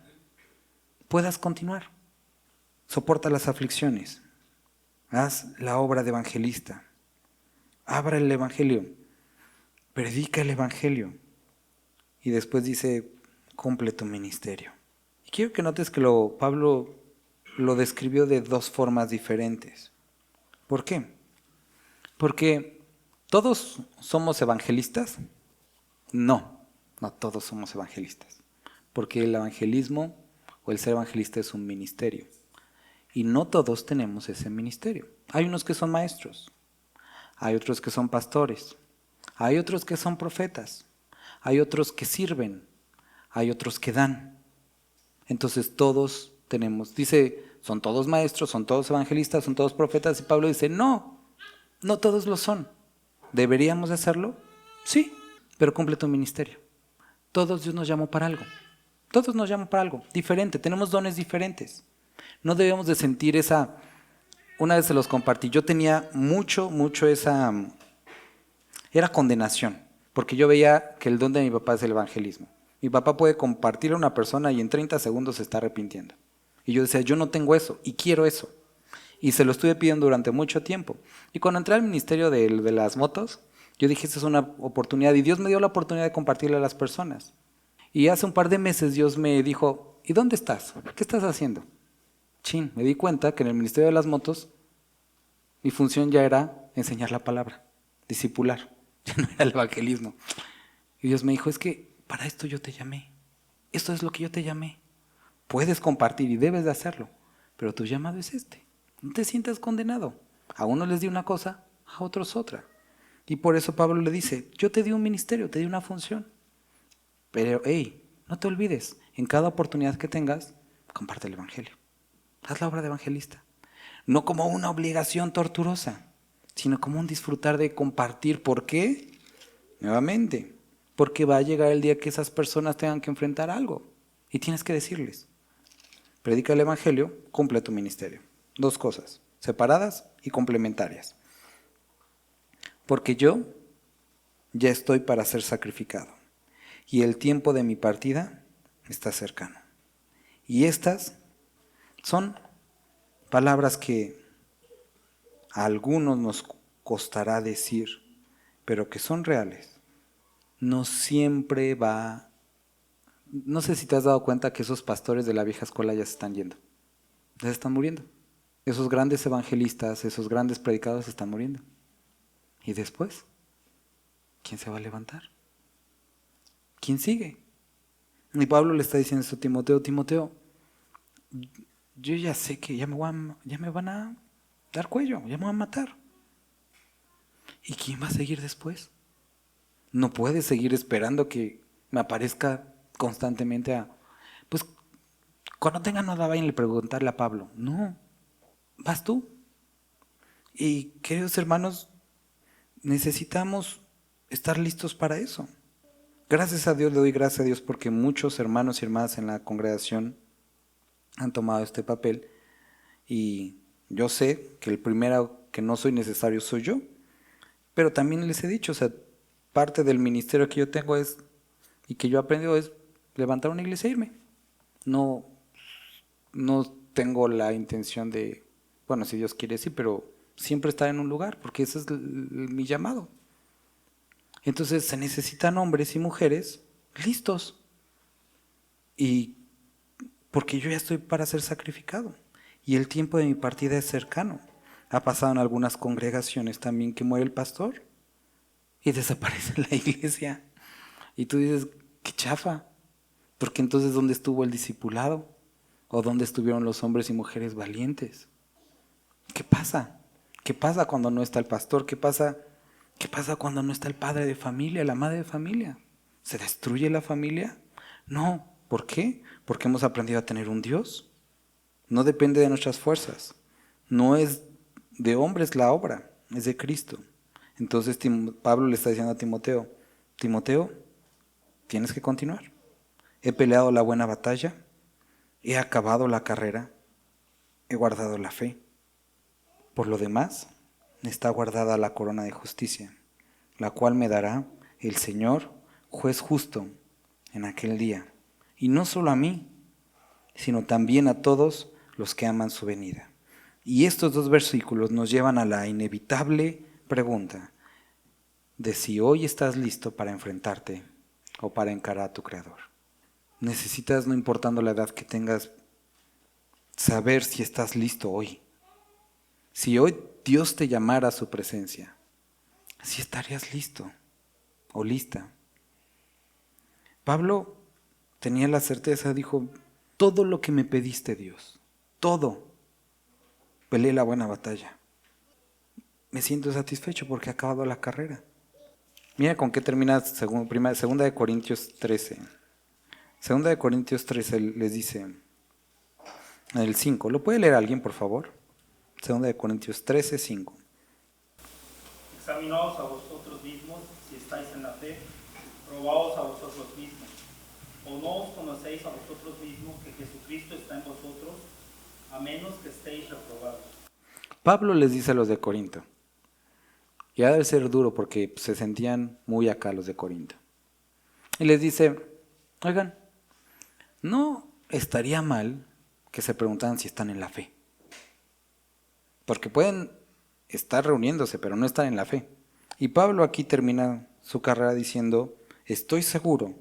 puedas continuar. Soporta las aflicciones. Haz la obra de evangelista. Abra el evangelio. Predica el evangelio. Y después dice, cumple tu ministerio. Y quiero que notes que Pablo lo describió de dos formas diferentes. ¿Por qué? Porque ¿todos somos evangelistas? No todos somos evangelistas. Porque el evangelismo o el ser evangelista es un ministerio. Y no todos tenemos ese ministerio. Hay unos que son maestros, hay otros que son pastores, hay otros que son profetas, hay otros que sirven, hay otros que dan. Entonces todos tenemos, dice, son todos maestros, son todos evangelistas, son todos profetas. Y Pablo dice, no todos lo son. ¿Deberíamos hacerlo? Sí, pero cumple tu ministerio. Todos Dios nos llamó para algo. Todos nos llaman para algo diferente, tenemos dones diferentes. No debemos de sentir esa, una vez se los compartí, yo tenía mucho esa, era condenación, porque yo veía que el don de mi papá es el evangelismo. Mi papá puede compartirle a una persona y en 30 segundos se está arrepintiendo. Y yo decía, yo no tengo eso y quiero eso. Y se lo estuve pidiendo durante mucho tiempo. Y cuando entré al ministerio de las motos, yo dije, esta es una oportunidad. Y Dios me dio la oportunidad de compartirle a las personas. Y hace un par de meses Dios me dijo, ¿y dónde estás? ¿Qué estás haciendo? Chin, me di cuenta que en el ministerio de las motos mi función ya era enseñar la palabra, discipular. Ya no era el evangelismo. Y Dios me dijo, es que para esto yo te llamé. Esto es lo que yo te llamé. Puedes compartir y debes de hacerlo, pero tu llamado es este. No te sientas condenado. A unos les di una cosa, a otros otra. Y por eso Pablo le dice, yo te di un ministerio, te di una función. Pero, hey, no te olvides, en cada oportunidad que tengas, comparte el evangelio. Haz la obra de evangelista. No como una obligación torturosa, sino como un disfrutar de compartir. ¿Por qué? Nuevamente, porque va a llegar el día que esas personas tengan que enfrentar algo. Y tienes que decirles, predica el evangelio, cumple tu ministerio. Dos cosas, separadas y complementarias. Porque yo ya estoy para ser sacrificado. Y el tiempo de mi partida está cercano. Y estas son palabras que a algunos nos costará decir, pero que son reales, no siempre va. No sé si te has dado cuenta que esos pastores de la vieja escuela ya se están yendo, ya se están muriendo. Esos grandes evangelistas, esos grandes predicadores se están muriendo. ¿Y después? ¿Quién se va a levantar? ¿Quién sigue? Y Pablo le está diciendo esto a Timoteo: Timoteo, yo ya sé que ya me van a dar cuello, ya me van a matar. ¿Y quién va a seguir después? No puedes seguir esperando que me aparezca constantemente pues cuando tenga nada vayan a preguntarle a Pablo. No, vas tú. Y queridos hermanos, necesitamos estar listos para eso. Gracias a Dios, le doy gracias a Dios porque muchos hermanos y hermanas en la congregación han tomado este papel, y yo sé que el primero que no soy necesario soy yo, pero también les he dicho, o sea, parte del ministerio que yo tengo es, y que yo he aprendido, es levantar una iglesia e irme. No tengo la intención de, bueno, si Dios quiere sí, pero siempre estar en un lugar, porque ese es mi llamado. Entonces se necesitan hombres y mujeres listos, y porque yo ya estoy para ser sacrificado y el tiempo de mi partida es cercano. Ha pasado en algunas congregaciones también que muere el pastor y desaparece la iglesia. Y tú dices, qué chafa, porque entonces ¿dónde estuvo el discipulado? ¿O dónde estuvieron los hombres y mujeres valientes? ¿Qué pasa? ¿Qué pasa cuando no está el pastor? ¿Qué pasa cuando no está el padre de familia, la madre de familia? ¿Se destruye la familia? No. ¿Por qué? Porque hemos aprendido a tener un Dios. No depende de nuestras fuerzas. No es de hombres la obra, es de Cristo. Entonces Pablo le está diciendo a Timoteo, Timoteo, tienes que continuar. He peleado la buena batalla, he acabado la carrera, he guardado la fe. Por lo demás, está guardada la corona de justicia, la cual me dará el Señor, juez justo, en aquel día. Y no solo a mí, sino también a todos los que aman su venida. Y estos dos versículos nos llevan a la inevitable pregunta de si hoy estás listo para enfrentarte o para encarar a tu Creador. Necesitas, no importando la edad que tengas, saber si estás listo hoy. Si hoy Dios te llamara a su presencia, si estarías listo o lista. Pablo tenía la certeza, dijo, todo lo que me pediste, Dios, todo, peleé la buena batalla. Me siento satisfecho porque he acabado la carrera. Mira con qué termina segunda de Corintios 13. Segunda de Corintios 13 les dice, en el 5, ¿lo puede leer alguien, por favor? Segunda de Corintios 13, 5. Examinaos a vosotros mismos si estáis en la fe, probaos a vosotros mismos. ¿O no os conocéis a vosotros mismos que Jesucristo está en vosotros, a menos que estéis reprobados? Pablo les dice a los de Corinto, y ha de ser duro porque se sentían muy acá los de Corinto. Y les dice, oigan, no estaría mal que se preguntaran si están en la fe. Porque pueden estar reuniéndose, pero no están en la fe. Y Pablo aquí termina su carrera diciendo, estoy seguro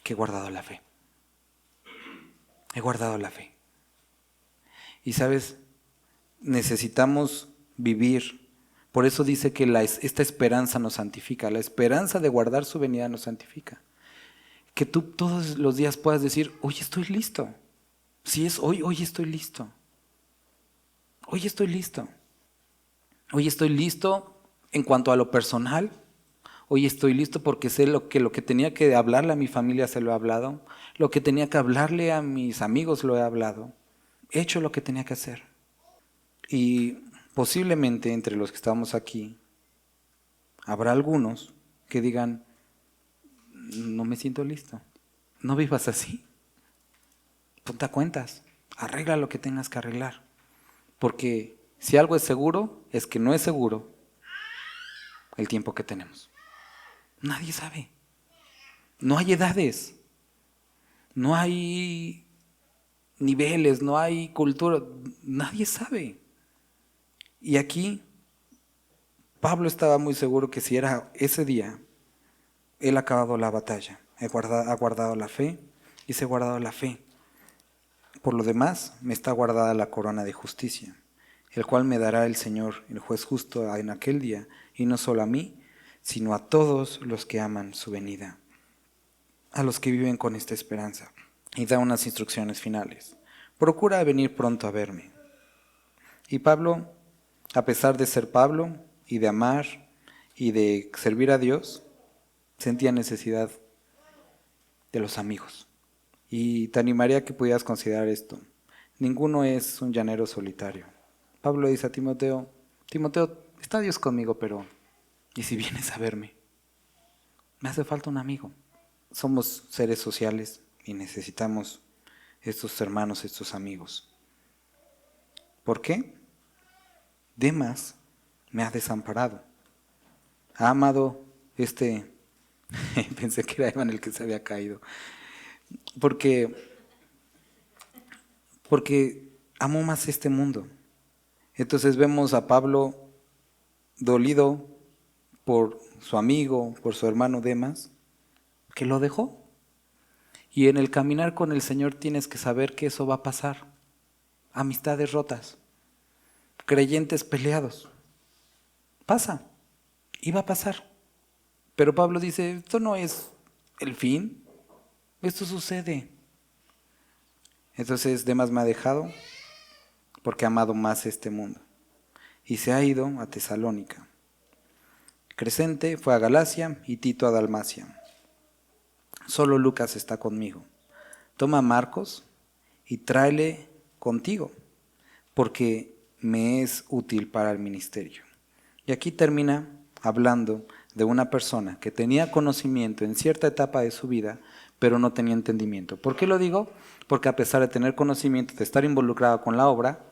que he guardado la fe. He guardado la fe. Y sabes, necesitamos vivir. Por eso dice que esta esperanza nos santifica. La esperanza de guardar su venida nos santifica. Que tú todos los días puedas decir, hoy estoy listo. Si es hoy, hoy estoy listo. Hoy estoy listo. Hoy estoy listo en cuanto a lo personal. Hoy estoy listo porque sé lo que tenía que hablarle a mi familia se lo he hablado. Lo que tenía que hablarle a mis amigos lo he hablado. He hecho lo que tenía que hacer. Y posiblemente entre los que estamos aquí habrá algunos que digan, no me siento listo. No vivas así. Ponte a cuentas. Arregla lo que tengas que arreglar. Porque si algo es seguro, es que no es seguro el tiempo que tenemos. Nadie sabe. No hay edades. No hay niveles, no hay cultura. Nadie sabe. Y aquí Pablo estaba muy seguro que si era ese día, él ha acabado la batalla, ha guardado la fe y se ha guardado la fe. Por lo demás, me está guardada la corona de justicia, el cual me dará el Señor, el juez justo, en aquel día, y no solo a mí, sino a todos los que aman su venida, a los que viven con esta esperanza. Y da unas instrucciones finales. Procura venir pronto a verme. Y Pablo, a pesar de ser Pablo y de amar y de servir a Dios, sentía necesidad de los amigos. Y te animaría a que pudieras considerar esto. Ninguno es un llanero solitario. Pablo dice a Timoteo, Timoteo, está Dios conmigo, pero ¿y si vienes a verme? Me hace falta un amigo. Somos seres sociales y necesitamos estos hermanos, estos amigos. ¿Por qué? Demas me ha desamparado. Ha amado pensé que era Evan el que se había caído. Porque amó más este mundo. Entonces vemos a Pablo dolido por su amigo, por su hermano Demas, que lo dejó. Y en el caminar con el Señor tienes que saber que eso va a pasar. Amistades rotas, creyentes peleados. Pasa, y va a pasar. Pero Pablo dice, esto no es el fin, esto sucede. Entonces Demas me ha dejado porque ha amado más este mundo. Y se ha ido a Tesalónica. Crescente fue a Galacia y Tito a Dalmacia. Solo Lucas está conmigo. Toma a Marcos y tráele contigo, porque me es útil para el ministerio. Y aquí termina hablando de una persona que tenía conocimiento en cierta etapa de su vida, pero no tenía entendimiento. ¿Por qué lo digo? Porque a pesar de tener conocimiento, de estar involucrado con la obra,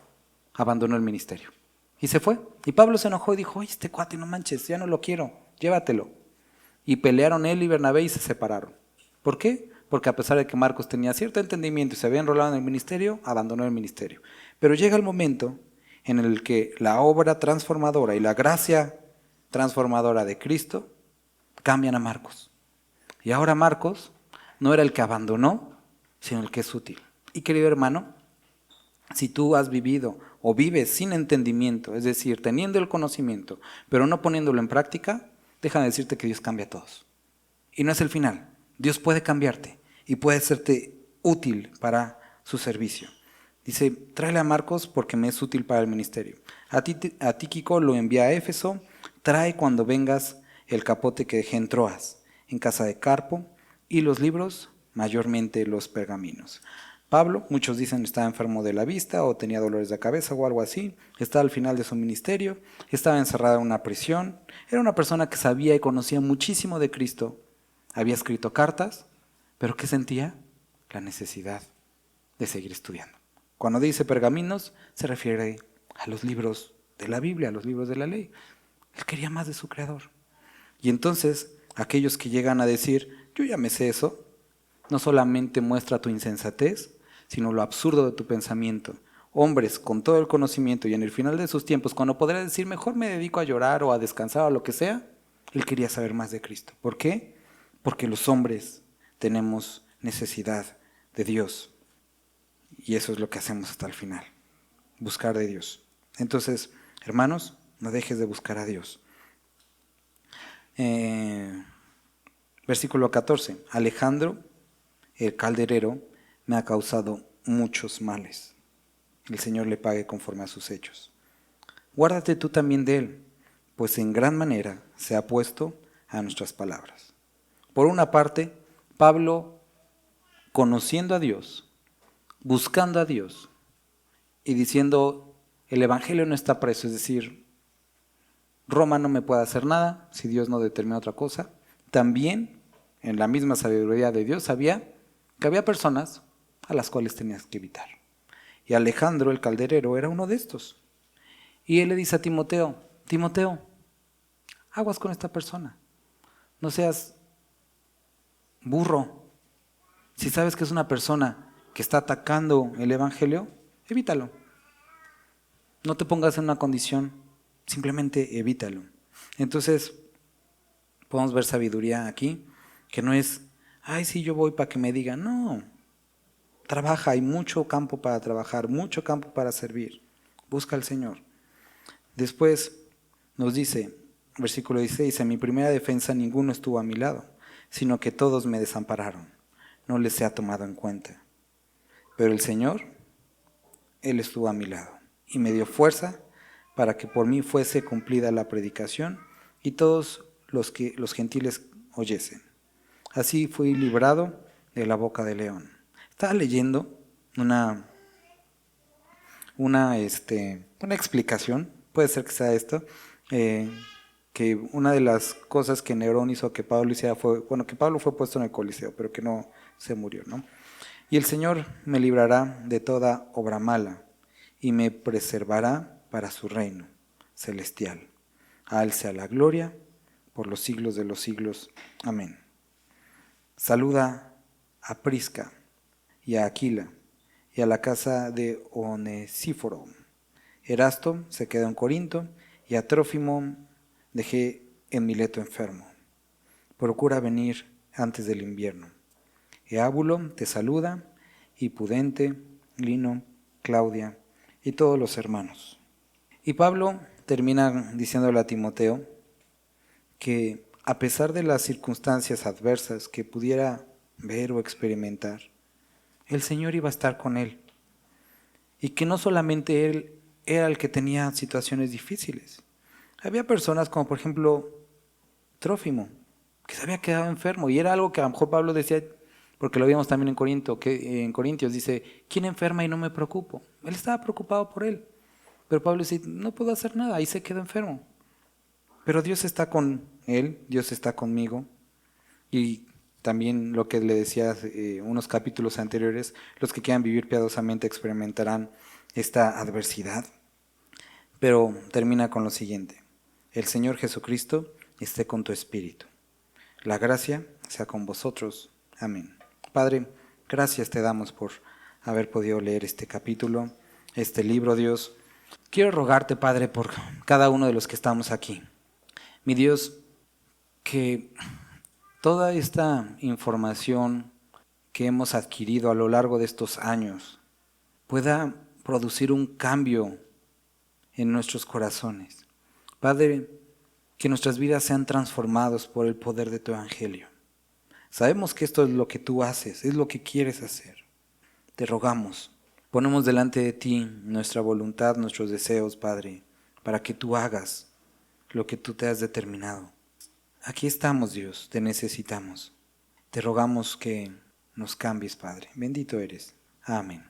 abandonó el ministerio. Y se fue. Y Pablo se enojó y dijo, oye, este cuate, no manches, ya no lo quiero, llévatelo. Y pelearon él y Bernabé y se separaron. ¿Por qué? Porque a pesar de que Marcos tenía cierto entendimiento y se había enrolado en el ministerio, abandonó el ministerio. Pero llega el momento en el que la obra transformadora y la gracia transformadora de Cristo cambian a Marcos. Y ahora Marcos no era el que abandonó, sino el que es útil. Y querido hermano, si tú has vivido o vives sin entendimiento, es decir, teniendo el conocimiento, pero no poniéndolo en práctica, déjame decirte que Dios cambia a todos. Y no es el final. Dios puede cambiarte y puede serte útil para su servicio. Dice, tráele a Marcos porque me es útil para el ministerio. A Tíquico lo envía a Éfeso. Trae cuando vengas el capote que dejé en Troas, en casa de Carpo, y los libros, mayormente los pergaminos. Pablo, muchos dicen estaba enfermo de la vista o tenía dolores de cabeza o algo así. Estaba al final de su ministerio, estaba encerrado en una prisión. Era una persona que sabía y conocía muchísimo de Cristo. Había escrito cartas, pero ¿qué sentía? La necesidad de seguir estudiando. Cuando dice pergaminos, se refiere a los libros de la Biblia, a los libros de la ley. Él quería más de su Creador. Y entonces, aquellos que llegan a decir, yo ya me sé eso, no solamente muestra tu insensatez, sino lo absurdo de tu pensamiento. Hombres con todo el conocimiento y en el final de sus tiempos, cuando podría decir, mejor me dedico a llorar o a descansar o a lo que sea, él quería saber más de Cristo. ¿Por qué? Porque los hombres tenemos necesidad de Dios. Y eso es lo que hacemos hasta el final, buscar de Dios. Entonces, hermanos, no dejes de buscar a Dios. Versículo 14. Alejandro, el calderero, me ha causado muchos males. El Señor le pague conforme a sus hechos. Guárdate tú también de él, pues en gran manera se ha puesto a nuestras palabras. Por una parte, Pablo, conociendo a Dios, buscando a Dios y diciendo, el evangelio no está preso, es decir, Roma no me puede hacer nada si Dios no determina otra cosa. También, en la misma sabiduría de Dios, sabía que había personas a las cuales tenías que evitar. Y Alejandro, el calderero, era uno de estos. Y él le dice a Timoteo, Timoteo, aguas con esta persona. No seas burro. Si sabes que es una persona que está atacando el evangelio, evítalo. No te pongas en una condición, simplemente evítalo. Entonces, podemos ver sabiduría aquí, que no es, ay, sí, yo voy para que me digan. No, trabaja, hay mucho campo para trabajar, mucho campo para servir. Busca al Señor. Después nos dice, versículo 16, en mi primera defensa ninguno estuvo a mi lado, sino que todos me desampararon. No les he tomado en cuenta. Pero el Señor, Él estuvo a mi lado y me dio fuerza para que por mí fuese cumplida la predicación y todos los gentiles oyesen. Así fui librado de la boca del león. Estaba leyendo una explicación, puede ser que sea esto, que una de las cosas que Nerón hizo que Pablo hiciera fue, que Pablo fue puesto en el Coliseo, pero que no se murió, ¿no? Y el Señor me librará de toda obra mala y me preservará para su reino celestial. A Él sea la gloria por los siglos de los siglos. Amén. Saluda a Prisca y a Aquila y a la casa de Onesíforo. Erasto se quedó en Corinto y a Trófimo dejé en Mileto enfermo. Procura venir antes del invierno. Eábulo te saluda, y Pudente, Lino, Claudia y todos los hermanos. Y Pablo termina diciéndole a Timoteo que a pesar de las circunstancias adversas que pudiera ver o experimentar, el Señor iba a estar con él. Y que no solamente él era el que tenía situaciones difíciles. Había personas como por ejemplo Trófimo, que se había quedado enfermo. Y era algo que a lo mejor Pablo decía, porque lo vimos también en Corinto, que en Corintios dice, ¿quién enferma y no me preocupo? Él estaba preocupado por él. Pero Pablo dice, no puedo hacer nada, ahí se quedó enfermo. Pero Dios está con él, Dios está conmigo. Y también lo que le decía unos capítulos anteriores, los que quieran vivir piadosamente experimentarán esta adversidad. Pero termina con lo siguiente, el Señor Jesucristo esté con tu espíritu. La gracia sea con vosotros. Amén. Padre, gracias te damos por haber podido leer este capítulo, este libro, Dios. Quiero rogarte, Padre, por cada uno de los que estamos aquí. Mi Dios, que toda esta información que hemos adquirido a lo largo de estos años pueda producir un cambio en nuestros corazones. Padre, que nuestras vidas sean transformadas por el poder de tu Evangelio. Sabemos que esto es lo que tú haces, es lo que quieres hacer. Te rogamos, ponemos delante de ti nuestra voluntad, nuestros deseos, Padre, para que tú hagas lo que tú te has determinado. Aquí estamos, Dios, te necesitamos. Te rogamos que nos cambies, Padre. Bendito eres. Amén.